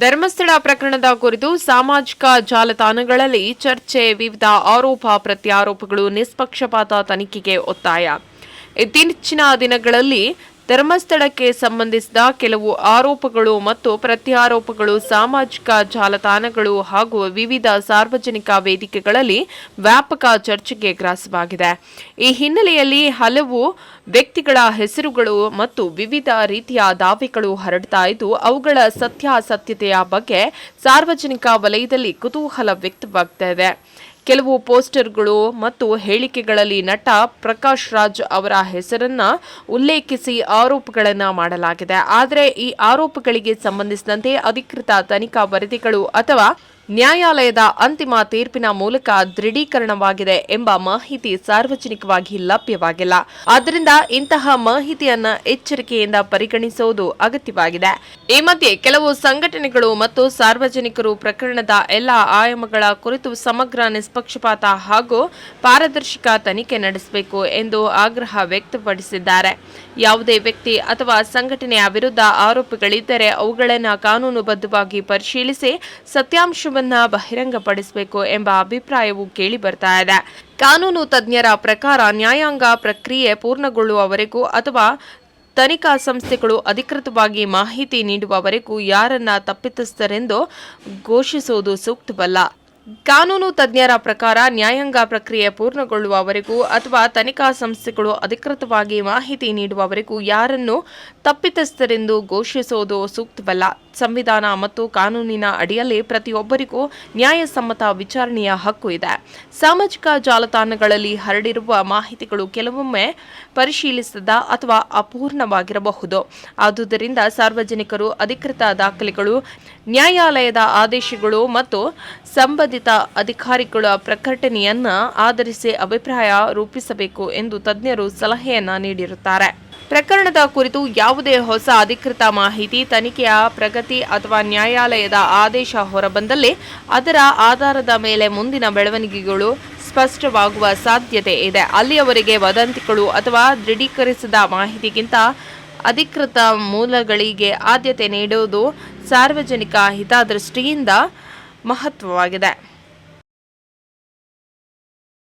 ಧರ್ಮಸ್ಥಳ ಪ್ರಕರಣದ ಕುರಿತು ಸಾಮಾಜಿಕ ಜಾಲತಾಣಗಳಲ್ಲಿ ಚರ್ಚೆ, ವಿವಿಧ ಆರೋಪ ಪ್ರತ್ಯಾರೋಪಗಳು, ನಿಷ್ಪಕ್ಷಪಾತ ತನಿಖೆಗೆ ಒತ್ತಾಯ. ಇತ್ತೀಚಿನ ದಿನಗಳಲ್ಲಿ ಧರ್ಮಸ್ಥಳಕ್ಕೆ ಸಂಬಂಧಿಸಿದ ಕೆಲವು ಆರೋಪಗಳು ಮತ್ತು ಪ್ರತ್ಯಾರೋಪಗಳು ಸಾಮಾಜಿಕ ಜಾಲತಾಣಗಳು ಹಾಗೂ ವಿವಿಧ ಸಾರ್ವಜನಿಕ ವೇದಿಕೆಗಳಲ್ಲಿ ವ್ಯಾಪಕ ಚರ್ಚೆಗೆ ಗ್ರಾಸವಾಗಿದೆ. ಈ ಹಿನ್ನೆಲೆಯಲ್ಲಿ ಹಲವು ವ್ಯಕ್ತಿಗಳ ಹೆಸರುಗಳು ಮತ್ತು ವಿವಿಧ ರೀತಿಯ ದಾವೆಗಳು ಹರಡ್ತಾ ಇದ್ದು, ಅವುಗಳ ಸತ್ಯಾಸತ್ಯತೆಯ ಬಗ್ಗೆ ಸಾರ್ವಜನಿಕ ವಲಯದಲ್ಲಿ ಕುತೂಹಲ ವ್ಯಕ್ತವಾಗ್ತಾ ಇದೆ. ಕೆಲವು ಪೋಸ್ಟರ್ಗಳು ಮತ್ತು ಹೇಳಿಕೆಗಳಲ್ಲಿ ನಟ ಪ್ರಕಾಶ್ ರಾಜ್ ಅವರ ಹೆಸರನ್ನ ಉಲ್ಲೇಖಿಸಿ ಆರೋಪಗಳನ್ನು ಮಾಡಲಾಗಿದೆ. ಆದರೆ ಈ ಆರೋಪಗಳಿಗೆ ಸಂಬಂಧಿಸಿದಂತೆ ಅಧಿಕೃತ ತನಿಖಾ ವರದಿಗಳು ಅಥವಾ ನ್ಯಾಯಾಲಯದ ಅಂತಿಮ ತೀರ್ಪಿನ ಮೂಲಕ ದೃಢೀಕರಣವಾಗಿದೆ ಎಂಬ ಮಾಹಿತಿ ಸಾರ್ವಜನಿಕವಾಗಿ ಲಭ್ಯವಾಗಿಲ್ಲ. ಆದ್ದರಿಂದ ಇಂತಹ ಮಾಹಿತಿಯನ್ನ ಎಚ್ಚರಿಕೆಯಿಂದ ಪರಿಗಣಿಸುವುದು ಅಗತ್ಯವಾಗಿದೆ. ಈ ಮಧ್ಯೆ ಕೆಲವು ಸಂಘಟನೆಗಳು ಮತ್ತು ಸಾರ್ವಜನಿಕರು ಪ್ರಕರಣದ ಎಲ್ಲಾ ಆಯಾಮಗಳ ಕುರಿತು ಸಮಗ್ರ, ನಿಷ್ಪಕ್ಷಪಾತ ಹಾಗೂ ಪಾರದರ್ಶಕ ತನಿಖೆ ನಡೆಸಬೇಕು ಎಂದು ಆಗ್ರಹ ವ್ಯಕ್ತಪಡಿಸಿದ್ದಾರೆ. ಯಾವುದೇ ವ್ಯಕ್ತಿ ಅಥವಾ ಸಂಘಟನೆಯ ವಿರುದ್ಧ ಆರೋಪಗಳಿದ್ದರೆ ಅವುಗಳನ್ನು ಕಾನೂನುಬದ್ಧವಾಗಿ ಪರಿಶೀಲಿಸಿ ಸತ್ಯಾಂಶ ಬಹಿರಂಗಪಡಿಸಬೇಕು ಎಂಬ ಅಭಿಪ್ರಾಯವು ಕೇಳಿ ಬರ್ತಾ ಇದೆ. ಕಾನೂನು ತಜ್ಞರ ಪ್ರಕಾರ ನ್ಯಾಯಾಂಗ ಪ್ರಕ್ರಿಯೆ ಪೂರ್ಣಗೊಳ್ಳುವವರೆಗೂ ಅಥವಾ ತನಿಖಾ ಸಂಸ್ಥೆಗಳು ಅಧಿಕೃತವಾಗಿ ಮಾಹಿತಿ ನೀಡುವವರೆಗೂ ಯಾರನ್ನ ತಪ್ಪಿತಸ್ಥರೆಂದು ಘೋಷಿಸುವುದು ಸೂಕ್ತವಲ್ಲ. ಕಾನೂನು ತಜ್ಞರ ಪ್ರಕಾರ ನ್ಯಾಯಾಂಗ ಪ್ರಕ್ರಿಯೆ ಪೂರ್ಣಗೊಳ್ಳುವವರೆಗೂ ಅಥವಾ ತನಿಖಾ ಸಂಸ್ಥೆಗಳು ಅಧಿಕೃತವಾಗಿ ಮಾಹಿತಿ ನೀಡುವವರೆಗೂ ಯಾರನ್ನು ತಪ್ಪಿತಸ್ಥರೆಂದು ಘೋಷಿಸುವುದು ಸೂಕ್ತವಲ್ಲ. ಸಂವಿಧಾನ ಮತ್ತು ಕಾನೂನಿನ ಅಡಿಯಲ್ಲಿ ಪ್ರತಿಯೊಬ್ಬರಿಗೂ ನ್ಯಾಯಸಮ್ಮತ ವಿಚಾರಣೆಯ ಹಕ್ಕು ಇದೆ. ಸಾಮಾಜಿಕ ಜಾಲತಾಣಗಳಲ್ಲಿ ಹರಡಿರುವ ಮಾಹಿತಿಗಳು ಕೆಲವೊಮ್ಮೆ ಪರಿಶೀಲಿಸದ ಅಥವಾ ಅಪೂರ್ಣವಾಗಿರಬಹುದು. ಆದುದರಿಂದ ಸಾರ್ವಜನಿಕರು ಅಧಿಕೃತ ದಾಖಲೆಗಳು, ನ್ಯಾಯಾಲಯದ ಆದೇಶಗಳು ಮತ್ತು ಸಂಬಂಧಿತ ಅಧಿಕಾರಿಗಳ ಪ್ರಕಟಣೆಯನ್ನ ಆಧರಿಸಿ ಅಭಿಪ್ರಾಯ ರೂಪಿಸಬೇಕು ಎಂದು ತಜ್ಞರು ಸಲಹೆಯನ್ನ ನೀಡಿರುತ್ತಾರೆ. ಪ್ರಕರಣದ ಕುರಿತು ಯಾವುದೇ ಹೊಸ ಅಧಿಕೃತ ಮಾಹಿತಿ, ತನಿಖೆಯ ಪ್ರಗತಿ ಅಥವಾ ನ್ಯಾಯಾಲಯದ ಆದೇಶ ಹೊರಬಂದಲ್ಲಿ ಅದರ ಆಧಾರದ ಮೇಲೆ ಮುಂದಿನ ಬೆಳವಣಿಗೆಗಳು ಸ್ಪಷ್ಟವಾಗುವ ಸಾಧ್ಯತೆ ಇದೆ. ಅಲ್ಲಿಯವರೆಗೆ ವದಂತಿಗಳು ಅಥವಾ ದೃಢೀಕರಿಸಿದ ಮಾಹಿತಿಗಿಂತ ಅಧಿಕೃತ ಮೂಲಗಳಿಗೆ ಆದ್ಯತೆ ನೀಡುವುದು ಸಾರ್ವಜನಿಕ ಹಿತದೃಷ್ಟಿಯಿಂದ ಮಹತ್ವವಾಗಿದೆ.